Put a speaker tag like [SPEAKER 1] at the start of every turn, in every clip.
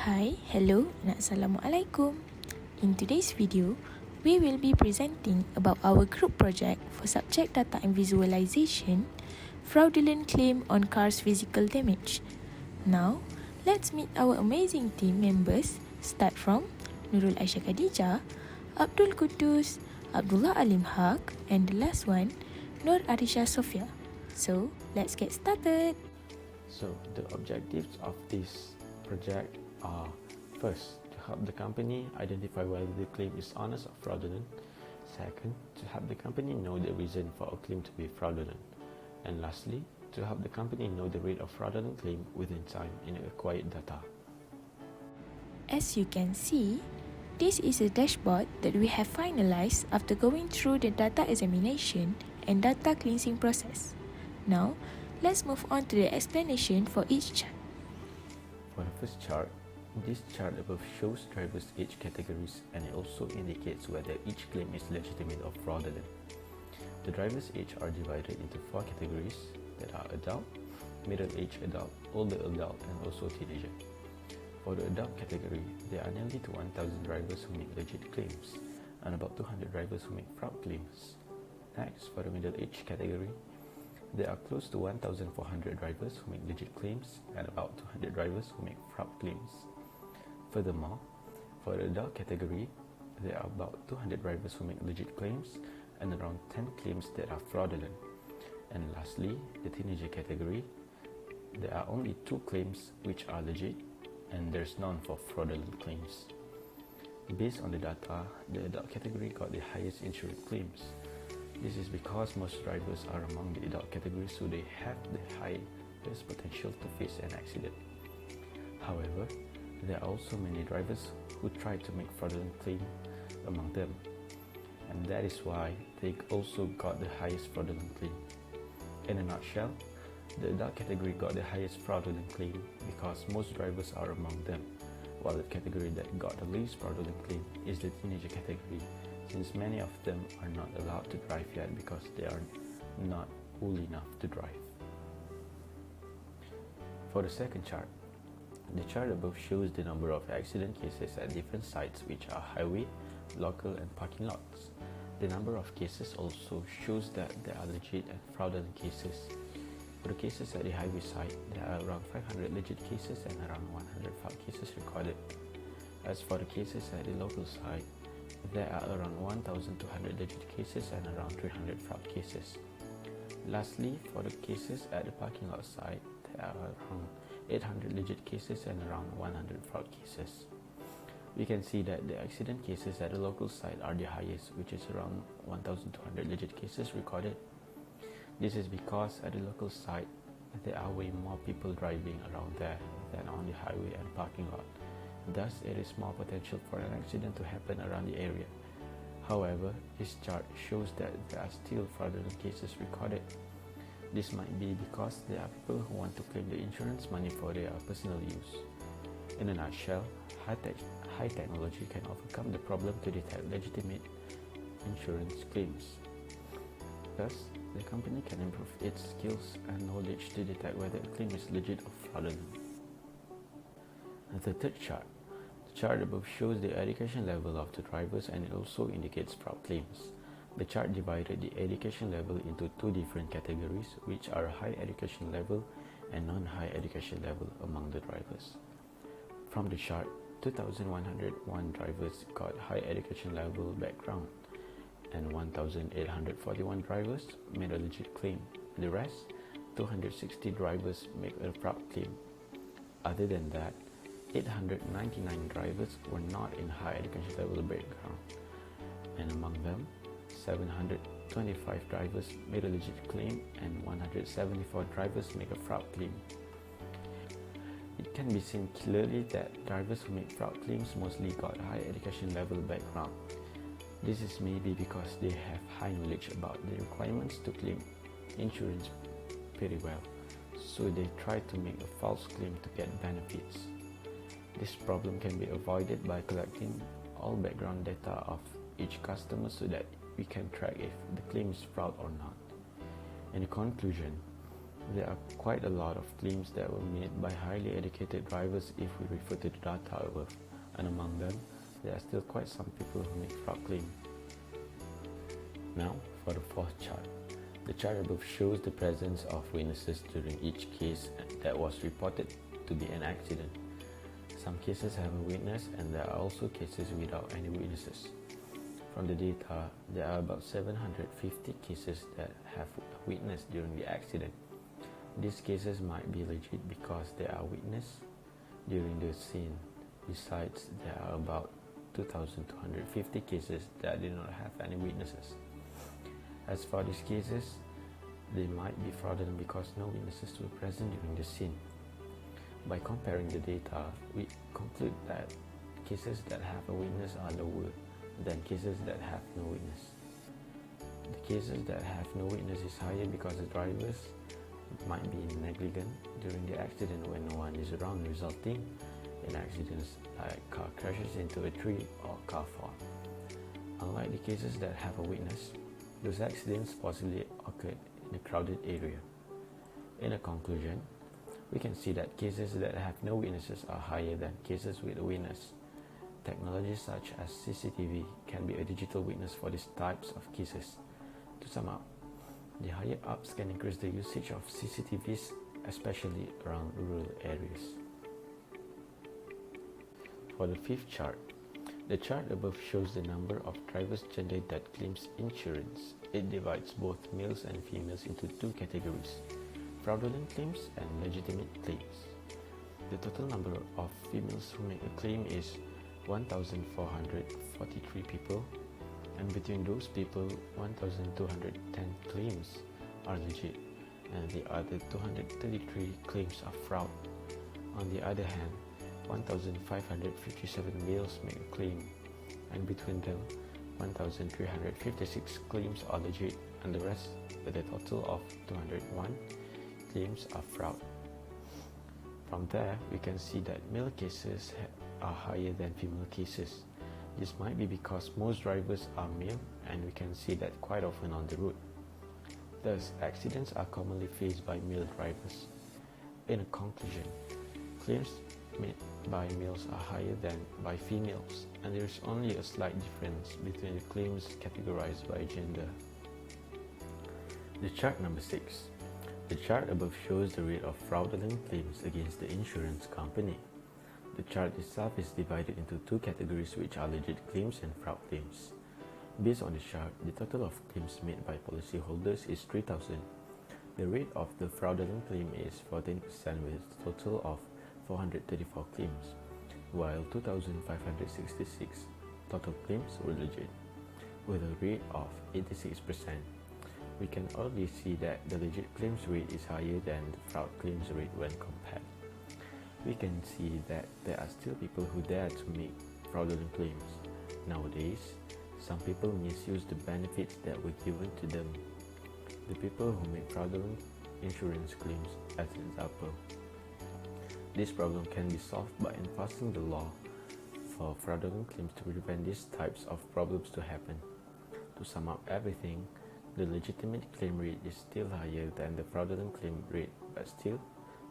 [SPEAKER 1] Hi, hello and Assalamualaikum. In today's video, we will be presenting about our group project for subject data and visualization, fraudulent claim on car's physical damage. Now, let's meet our amazing team members. Start from Nurul Aisyah Khadeeja, ABDUL QUDDUS, ABDULLAH ALIM, and the last one, NOOR ARISHA SOFEA. So, let's get started.
[SPEAKER 2] So, the objectives of this project are: first, to help the company identify whether the claim is honest or fraudulent; second, to help the company know the reason for a claim to be fraudulent; and lastly, to help the company know the rate of fraudulent claim within time in acquired data.
[SPEAKER 1] As you can see, this is a dashboard that we have finalized after going through the data examination and data cleansing process. Now, let's move on to the explanation for each chart.
[SPEAKER 2] For the first chart, this chart above shows drivers' age categories, and it also indicates whether each claim is legitimate or fraudulent. The drivers' age are divided into 4 categories that are adult, middle-aged adult, older adult, and also teenager. For the adult category, there are nearly 1,000 drivers who make legit claims, and about 200 drivers who make fraud claims. Next, for the middle-aged category, there are close to 1,400 drivers who make legit claims and about 200 drivers who make fraud claims. Furthermore, for the adult category, there are about 200 drivers who make legit claims and around 10 claims that are fraudulent. And lastly, the teenager category, there are only 2 claims which are legit, and there's none for fraudulent claims. Based on the data, the adult category got the highest insurance claims. This is because most drivers are among the adult category, so they have the highest potential to face an accident. However, there are also many drivers who try to make fraudulent claim among them, and that is why they also got the highest fraudulent claim. In a nutshell, the adult category got the highest fraudulent claim because most drivers are among them, while the category that got the least fraudulent claim is the teenager category, since many of them are not allowed to drive yet because they are not old enough to drive. For the second chart, the chart above shows the number of accident cases at different sites, which are highway, local, and parking lots. The number of cases also shows that there are legit and fraudulent cases. For the cases at the highway side, there are around 500 legit cases and around 100 fraud cases recorded. As for the cases at the local side, there are around 1,200 legit cases and around 300 fraud cases. Lastly, for the cases at the parking lot side, there are around 800 legit cases and around 100 fraud cases. We can see that the accident cases at the local side are the highest, which is around 1,200 legit cases recorded. This is because at the local side, there are way more people driving around there than on the highway and parking lot. Thus, it is more potential for an accident to happen around the area. However, this chart shows that there are still fraudulent cases recorded. This might be because there are people who want to claim the insurance money for their personal use. In a nutshell, high technology can overcome the problem to detect legitimate insurance claims. Thus, the company can improve its skills and knowledge to detect whether a claim is legit or fraudulent. The third chart. The chart above shows the education level of the drivers, and it also indicates fraud claims. The chart divided the education level into 2 different categories, which are high education level and non-high education level among the drivers. From the chart, 2,101 drivers got high education level background, and 1,841 drivers made a legit claim. The rest, 260 drivers make a fraud claim. Other than that, 899 drivers were not in high education level background, and among them, 725 drivers made a legit claim and 174 drivers make a fraud claim. It can be seen clearly that drivers who make fraud claims mostly got high education level background. This is maybe because they have high knowledge about the requirements to claim insurance pretty well, so they try to make a false claim to get benefits. This problem can be avoided by collecting all background data of each customer so that we can track if the claim is fraud or not. In conclusion, There are quite a lot of claims that were made by highly educated drivers if we refer to the data above, and among them, there are still quite some people who make fraud claims. Now, for the fourth chart. The chart above shows the presence of witnesses during each case that was reported to be an accident. Some cases have a witness, and there are also cases without any witnesses. From the data, there are about 750 cases that have a witness during the accident. These cases might be legit because there are witnesses during the scene. Besides, there are about 2,250 cases that do not have any witnesses. As for these cases, they might be fraudulent because no witnesses were present during the scene. By comparing the data, we conclude that cases that have a witness are lower than cases that have no witness. The cases that have no witness is higher because the drivers might be negligent during the accident when no one is around, resulting in accidents like car crashes into a tree or car fall. Unlike the cases that have a witness, those accidents possibly occurred in a crowded area. In a conclusion, we can see that cases that have no witnesses are higher than cases with a witness. Technologies such as CCTV can be a digital witness for these types of cases. To sum up, the higher ups can increase the usage of CCTVs, especially around rural areas. For the fifth chart, the chart above shows the number of drivers gender that claims insurance. It divides both males and females into two categories: fraudulent claims and legitimate claims. The total number of females who make a claim is 1,443 people, and between those people, 1,210 claims are legit, and the other 233 claims are fraud. On the other hand, 1,557 males make a claim, and between them, 1,356 claims are legit, and the rest, with a total of 201 claims, are fraud. From there, we can see that male cases are higher than female cases. This might be because most drivers are male, and we can see that quite often on the road. Thus, accidents are commonly faced by male drivers. In a conclusion, claims made by males are higher than by females, and there is only a slight difference between the claims categorized by gender. The chart number 6. The chart above shows the rate of fraudulent claims against the insurance company. The chart itself is divided into two categories, which are legit claims and fraud claims. Based on the chart, the total of claims made by policyholders is 3,000. The rate of the fraudulent claim is 14% with a total of 434 claims, while 2,566 total claims were legit, with a rate of 86%. We can already see that the legit claims rate is higher than the fraud claims rate when compared. We can see that there are still people who dare to make fraudulent claims. Nowadays, some people misuse the benefits that were given to them. The people who make fraudulent insurance claims, as an example. This problem can be solved by enforcing the law for fraudulent claims to prevent these types of problems to happen. To sum up everything, the legitimate claim rate is still higher than the fraudulent claim rate, but still,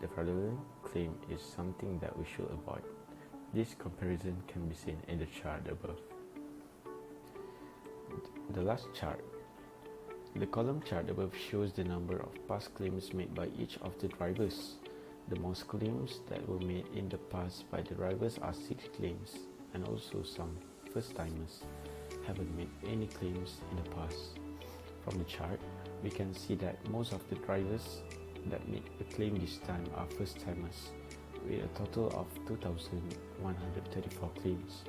[SPEAKER 2] the fraudulent claim is something that we should avoid. This comparison can be seen in the chart above. The last chart. The column chart above shows the number of past claims made by each of the drivers. The most claims that were made in the past by the drivers are 6 claims, and also some first-timers haven't made any claims in the past. From the chart, we can see that most of the drivers that made a claim this time are first-timers, with a total of 2,134 claims.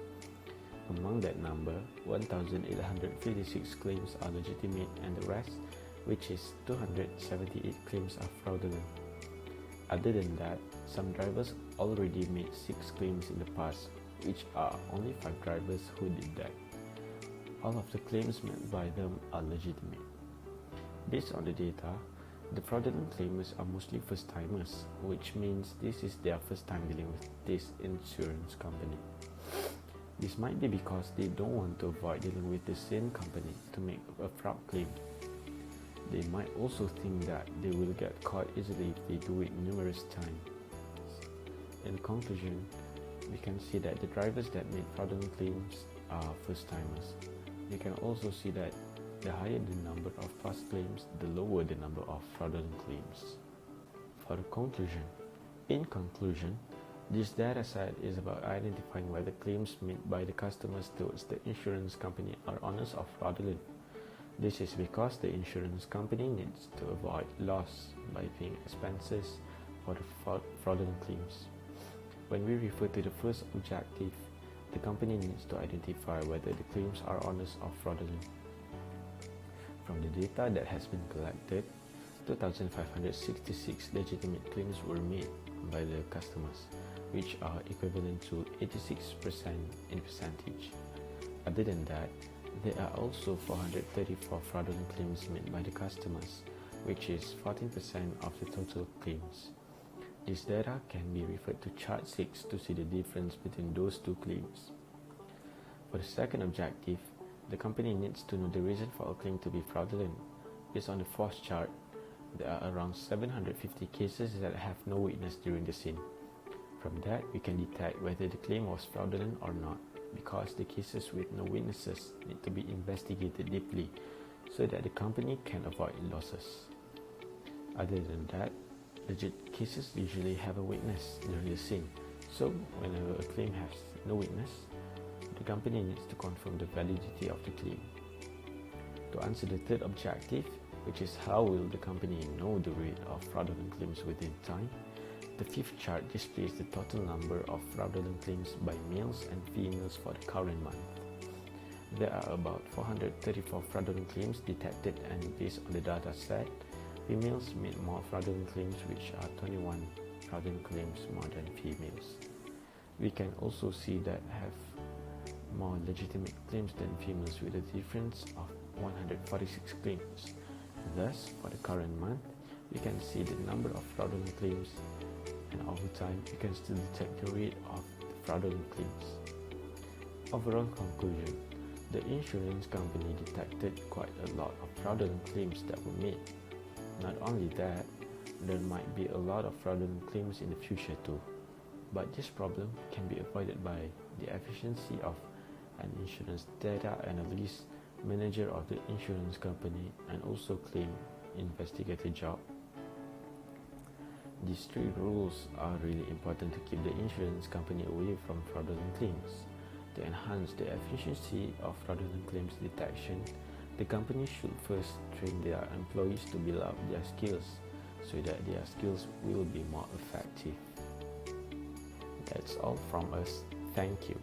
[SPEAKER 2] Among that number, 1,856 claims are legitimate, and the rest, which is 278 claims, are fraudulent. Other than that, some drivers already made 6 claims in the past, which are only 5 drivers who did that. All of the claims made by them are legitimate. Based on the data, the fraudulent claimers are mostly first-timers, which means this is their first time dealing with this insurance company. This might be because they don't want to avoid dealing with the same company to make a fraud claim. They might also think that they will get caught easily if they do it numerous times. In conclusion, we can see that the drivers that made fraudulent claims are first-timers. We can also see that the higher the number of past claims, the lower the number of fraudulent claims. For the conclusion, in conclusion, this data set is about identifying whether claims made by the customers towards the insurance company are honest or fraudulent. This is because the insurance company needs to avoid loss by paying expenses for the fraudulent claims. When we refer to the first objective, the company needs to identify whether the claims are honest or fraudulent. From the data that has been collected, 2,566 legitimate claims were made by the customers, which are equivalent to 86% in percentage. Other than that, there are also 434 fraudulent claims made by the customers, which is 14% of the total claims. This data can be referred to chart 6 to see the difference between those two claims. For the second objective, the company needs to know the reason for a claim to be fraudulent. Based on the fourth chart, there are around 750 cases that have no witness during the scene. From that, we can detect whether the claim was fraudulent or not, because the cases with no witnesses need to be investigated deeply so that the company can avoid losses. Other than that, legit cases usually have a witness during the scene, so whenever a claim has no witness, the company needs to confirm the validity of the claim. To answer the third objective, which is how will the company know the rate of fraudulent claims within time, the fifth chart displays the total number of fraudulent claims by males and females for the current month. There are about 434 fraudulent claims detected, and based on the data set, females made more fraudulent claims, which are 21 fraudulent claims more than females. We can also see that have more legitimate claims than females with a difference of 146 claims. Thus, for the current month, we can see the number of fraudulent claims, and over time, we can still detect the rate of the fraudulent claims. Overall conclusion, the insurance company detected quite a lot of fraudulent claims that were made. Not only that, there might be a lot of fraudulent claims in the future too. But this problem can be avoided by the efficiency of an insurance data analyst, manager of the insurance company, and also claim investigator job. These three rules are really important to keep the insurance company away from fraudulent claims. To enhance the efficiency of fraudulent claims detection, the company should first train their employees to build up their skills so that their skills will be more effective. That's all from us. Thank you.